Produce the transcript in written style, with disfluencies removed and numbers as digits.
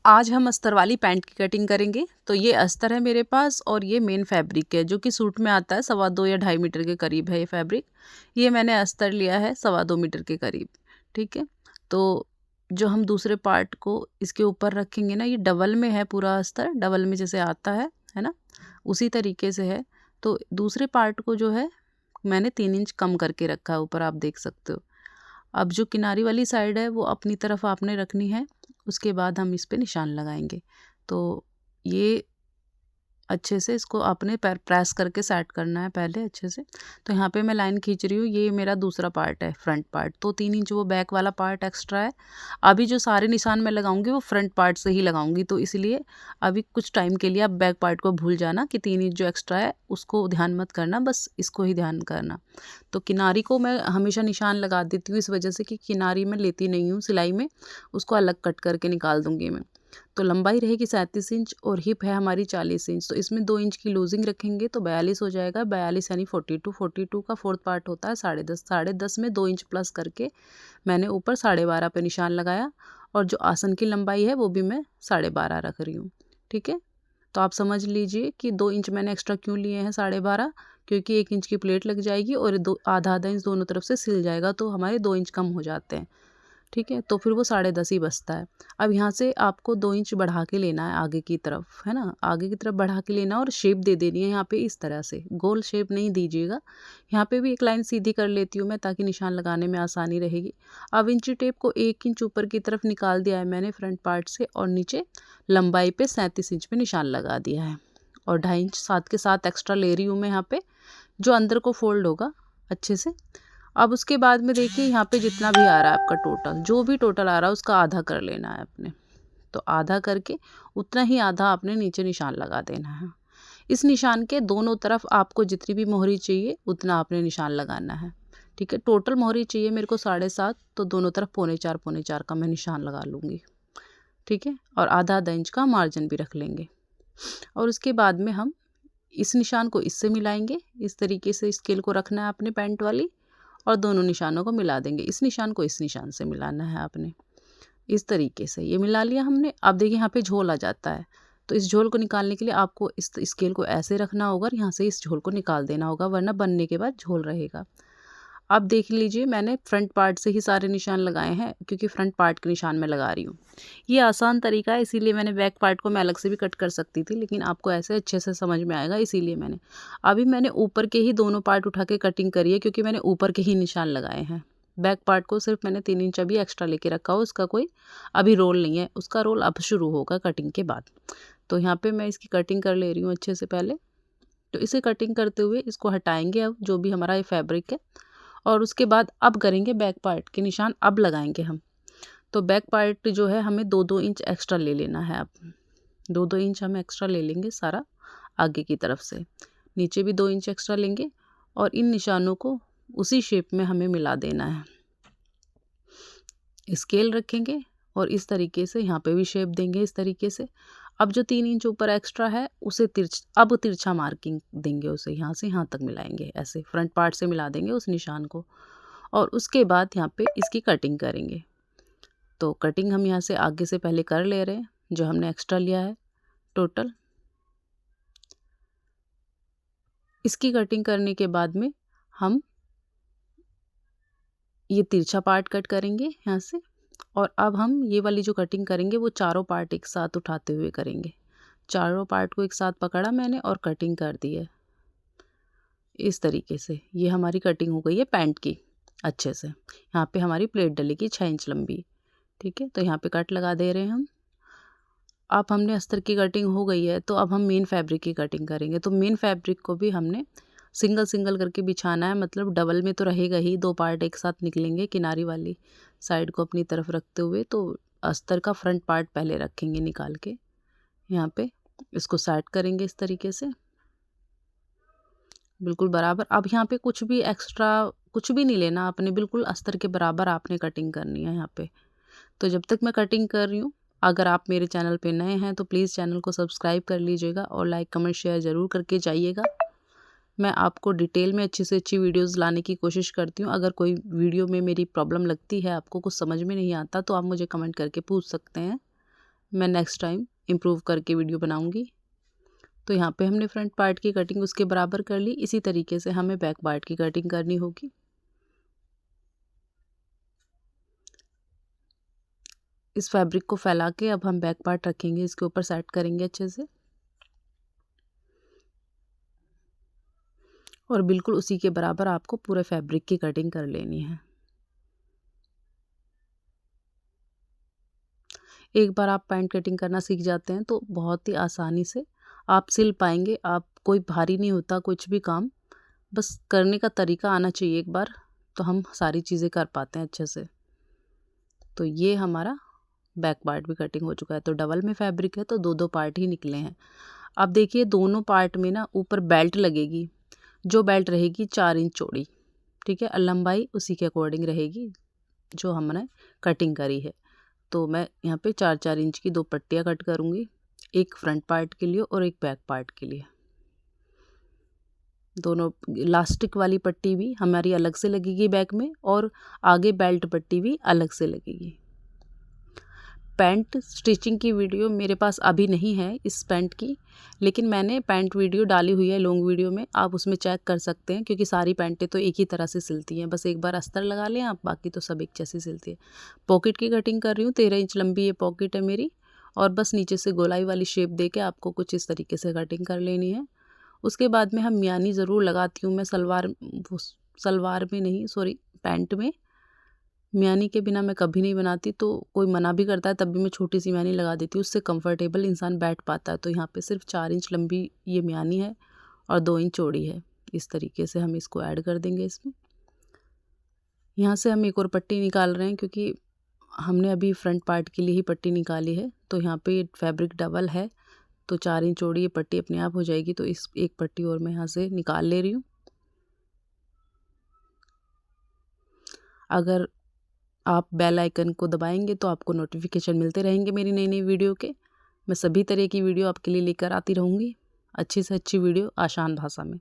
आज हम अस्तर वाली पैंट की कटिंग करेंगे। तो ये अस्तर है मेरे पास और ये मेन फैब्रिक है जो कि सूट में आता है। 2.25 या 2.5 मीटर के करीब है ये फैब्रिक। ये मैंने अस्तर लिया है 2.25 मीटर के करीब। ठीक है, तो जो हम दूसरे पार्ट को इसके ऊपर रखेंगे ना, ये डबल में है पूरा अस्तर, डबल में जैसे आता है ना, उसी तरीके से है। तो दूसरे पार्ट को जो है मैंने 3 इंच कम करके रखा है ऊपर, आप देख सकते हो। अब जो किनारी वाली साइड है वो अपनी तरफ आपने रखनी है, उसके बाद हम इस पे निशान लगाएंगे। तो ये अच्छे से इसको आपने प्रेस करके सेट करना है पहले अच्छे से। तो यहाँ पे मैं लाइन खींच रही हूँ, ये मेरा दूसरा पार्ट है, फ्रंट पार्ट। तो 3 इंच वो बैक वाला पार्ट एक्स्ट्रा है। अभी जो सारे निशान मैं लगाऊंगी वो फ्रंट पार्ट से ही लगाऊंगी, तो इसलिए अभी कुछ टाइम के लिए आप बैक पार्ट को भूल जाना कि 3 इंच जो एक्स्ट्रा है उसको ध्यान मत करना, बस इसको ही ध्यान करना। तो किनारी को मैं हमेशा निशान लगा देती हूँ इस वजह से कि किनारी में लेती नहीं हूँ सिलाई में, उसको अलग कट करके निकाल दूँगी मैं। तो लंबाई रहेगी 37 इंच और हिप है हमारी 40 इंच। तो इसमें 2 इंच की लूजिंग रखेंगे तो 42 हो जाएगा। 42 यानी 42 का फोर्थ पार्ट होता है 10.5। 10.5 में 2 इंच प्लस करके मैंने ऊपर 12.5 पे निशान लगाया, और जो आसन की लंबाई है वो भी मैं 12.5 रख रही हूँ। ठीक है, तो आप समझ लीजिए कि 2 इंच मैंने एक्स्ट्रा क्यों लिए हैं 12.5, क्योंकि 1 इंच की प्लेट लग जाएगी और आधा आधा इंच दोनों तरफ से सिल जाएगा, तो हमारे 2 इंच कम हो जाते हैं। ठीक है, तो फिर वो 10.5 ही बचता है। अब यहाँ से आपको 2 इंच बढ़ा के लेना है आगे की तरफ, है ना, आगे की तरफ बढ़ा के लेना और शेप दे देनी है यहाँ पे इस तरह से। गोल शेप नहीं दीजिएगा। यहाँ पे भी एक लाइन सीधी कर लेती हूँ मैं ताकि निशान लगाने में आसानी रहेगी। अब इंची टेप को 1 इंच ऊपर की तरफ निकाल दिया है मैंने फ्रंट पार्ट से, और नीचे लंबाई पे 37 इंच पे निशान लगा दिया है, और 2.5 इंच साथ के साथ एक्स्ट्रा ले रही हूँ मैं यहाँ पे, जो अंदर को फोल्ड होगा अच्छे से। अब उसके बाद में देखिए यहाँ पे जितना भी आ रहा है आपका टोटल, जो भी टोटल आ रहा है उसका आधा कर लेना है आपने। तो आधा करके उतना ही आधा आपने नीचे निशान लगा देना है। इस निशान के दोनों तरफ आपको जितनी भी मोहरी चाहिए उतना आपने निशान लगाना है। ठीक है, टोटल मोहरी चाहिए मेरे को 7.5, तो दोनों तरफ 4.25 का मैं निशान लगा लूँगी। ठीक है, और आधा आधा इंच का मार्जिन भी रख लेंगे। और उसके बाद में हम इस निशान को इससे मिलाएंगे। इस तरीके से स्केल को रखना है आपने पैंट वाली, और दोनों निशानों को मिला देंगे। इस निशान को इस निशान से मिलाना है आपने, इस तरीके से। ये मिला लिया हमने। अब देखिए यहाँ पे झोल आ जाता है, तो इस झोल को निकालने के लिए आपको इस स्केल को ऐसे रखना होगा और यहाँ से इस झोल को निकाल देना होगा, वरना बनने के बाद झोल रहेगा। अब देख लीजिए मैंने फ्रंट पार्ट से ही सारे निशान लगाए हैं, क्योंकि फ्रंट पार्ट के निशान मैं लगा रही हूँ। ये आसान तरीका है, इसीलिए मैंने बैक पार्ट को मैं अलग से भी कट कर सकती थी, लेकिन आपको ऐसे अच्छे से समझ में आएगा, इसीलिए मैंने ऊपर के ही दोनों पार्ट उठा के कटिंग करी है, क्योंकि मैंने ऊपर के ही निशान लगाए हैं। बैक पार्ट को सिर्फ मैंने 3 इंच अभी एक्स्ट्रा लेके रखा हो, उसका कोई अभी रोल नहीं है, उसका रोल अब शुरू होगा कटिंग के बाद। तो यहाँ पे मैं इसकी कटिंग कर ले रही हूँ अच्छे से पहले। तो इसे कटिंग करते हुए इसको हटाएंगे अब, जो भी हमारा ये फैब्रिक है, और उसके बाद अब करेंगे बैक पार्ट के निशान, अब लगाएंगे हम। तो बैक पार्ट जो है हमें 2-2 इंच एक्स्ट्रा ले लेना है। अब 2-2 इंच हम एक्स्ट्रा ले लेंगे सारा आगे की तरफ से, नीचे भी 2 इंच एक्स्ट्रा लेंगे, और इन निशानों को उसी शेप में हमें मिला देना है। स्केल रखेंगे और इस तरीके से यहाँ पे भी शेप देंगे इस तरीके से। अब जो 3 इंच ऊपर एक्स्ट्रा है उसे तिरछा मार्किंग देंगे, उसे यहाँ से यहाँ तक मिलाएंगे, ऐसे फ्रंट पार्ट से मिला देंगे उस निशान को, और उसके बाद यहाँ पे इसकी कटिंग करेंगे। तो कटिंग हम यहाँ से आगे से पहले कर ले रहे हैं, जो हमने एक्स्ट्रा लिया है टोटल। इसकी कटिंग करने के बाद में हम ये तिरछा पार्ट कट करेंगे यहाँ से, और अब हम ये वाली जो कटिंग करेंगे वो चारों पार्ट एक साथ उठाते हुए करेंगे। चारों पार्ट को एक साथ पकड़ा मैंने और कटिंग कर दी है इस तरीके से। ये हमारी कटिंग हो गई है पैंट की अच्छे से। यहाँ पे हमारी प्लेट डलेगी 6 इंच लंबी। ठीक है, तो यहाँ पे कट लगा दे रहे हैं हम। अब हमने अस्तर की कटिंग हो गई है, तो अब हम मेन फैब्रिक की कटिंग करेंगे। तो मेन फैब्रिक को भी हमने सिंगल सिंगल करके बिछाना है, मतलब डबल में तो रहेगा ही, 2 पार्ट एक साथ निकलेंगे किनारी वाली साइड को अपनी तरफ रखते हुए। तो अस्तर का फ्रंट पार्ट पहले रखेंगे निकाल के, यहाँ पे इसको सेट करेंगे इस तरीके से बिल्कुल बराबर। अब यहाँ पे कुछ भी एक्स्ट्रा कुछ भी नहीं लेना आपने, बिल्कुल अस्तर के बराबर आपने कटिंग करनी है यहाँ पे। तो जब तक मैं कटिंग कर रही हूँ, अगर आप मेरे चैनल पे नए हैं तो प्लीज़ चैनल को सब्सक्राइब कर लीजिएगा और लाइक कमेंट शेयर ज़रूर करके जाइएगा। मैं आपको डिटेल में अच्छी से अच्छी वीडियोस लाने की कोशिश करती हूँ। अगर कोई वीडियो में मेरी प्रॉब्लम लगती है, आपको कुछ समझ में नहीं आता, तो आप मुझे कमेंट करके पूछ सकते हैं। मैं नेक्स्ट टाइम इम्प्रूव करके वीडियो बनाऊंगी। तो यहाँ पे हमने फ्रंट पार्ट की कटिंग उसके बराबर कर ली। इसी तरीके से हमें बैक पार्ट की कटिंग करनी होगी। इस फैब्रिक को फैला के अब हम बैक पार्ट रखेंगे, इसके ऊपर सेट करेंगे अच्छे से और बिल्कुल उसी के बराबर आपको पूरे फैब्रिक की कटिंग कर लेनी है। एक बार आप पैंट कटिंग करना सीख जाते हैं तो बहुत ही आसानी से आप सिल पाएंगे। आप कोई भारी नहीं होता कुछ भी काम, बस करने का तरीका आना चाहिए एक बार, तो हम सारी चीज़ें कर पाते हैं अच्छे से। तो ये हमारा बैक पार्ट भी कटिंग हो चुका है। तो डबल में फैब्रिक है तो दो दो पार्ट ही निकले हैं। अब देखिए दोनों पार्ट में ना ऊपर बेल्ट लगेगी, जो बेल्ट रहेगी 4 इंच चौड़ी, ठीक है। लंबाई उसी के अकॉर्डिंग रहेगी जो हमने कटिंग करी है। तो मैं यहाँ पे 4-4 इंच की 2 पट्टियाँ कट करूँगी, एक फ्रंट पार्ट के लिए और एक बैक पार्ट के लिए। दोनों इलास्टिक वाली पट्टी भी हमारी अलग से लगेगी बैक में और आगे बेल्ट पट्टी भी अलग से लगेगी। पैंट स्टिचिंग की वीडियो मेरे पास अभी नहीं है इस पैंट की, लेकिन मैंने पैंट वीडियो डाली हुई है लॉन्ग वीडियो में, आप उसमें चेक कर सकते हैं क्योंकि सारी पैंटें तो एक ही तरह से सिलती हैं। बस एक बार अस्तर लगा लें आप, बाकी तो सब एक जैसी सिलती है। पॉकेट की कटिंग कर रही हूँ, 13 इंच लंबी ये पॉकेट है मेरी और बस नीचे से गोलाई वाली शेप दे के आपको कुछ इस तरीके से कटिंग कर लेनी है। उसके बाद में हम मियानी ज़रूर लगाती हूँ मैं सलवार में नहीं, सॉरी, पैंट में मियानी के बिना मैं कभी नहीं बनाती। तो कोई मना भी करता है तब भी मैं छोटी सी मियानी लगा देती हूँ, उससे कंफर्टेबल इंसान बैठ पाता है। तो यहाँ पे सिर्फ 4 इंच लंबी ये मियानी है और 2 इंच चौड़ी है। इस तरीके से हम इसको ऐड कर देंगे इसमें। यहाँ से हम एक और पट्टी निकाल रहे हैं क्योंकि हमने अभी फ्रंट पार्ट के लिए ही पट्टी निकाली है। तो यहाँ पे फैब्रिक डबल है तो 4 इंच चौड़ी ये पट्टी अपने आप हो जाएगी। तो इस एक पट्टी और मैं यहाँ से निकाल ले रही हूँ। अगर आप बेल आइकन को दबाएंगे तो आपको नोटिफिकेशन मिलते रहेंगे मेरी नई नई वीडियो के। मैं सभी तरह की वीडियो आपके लिए लेकर आती रहूँगी, अच्छी से अच्छी वीडियो आसान भाषा में।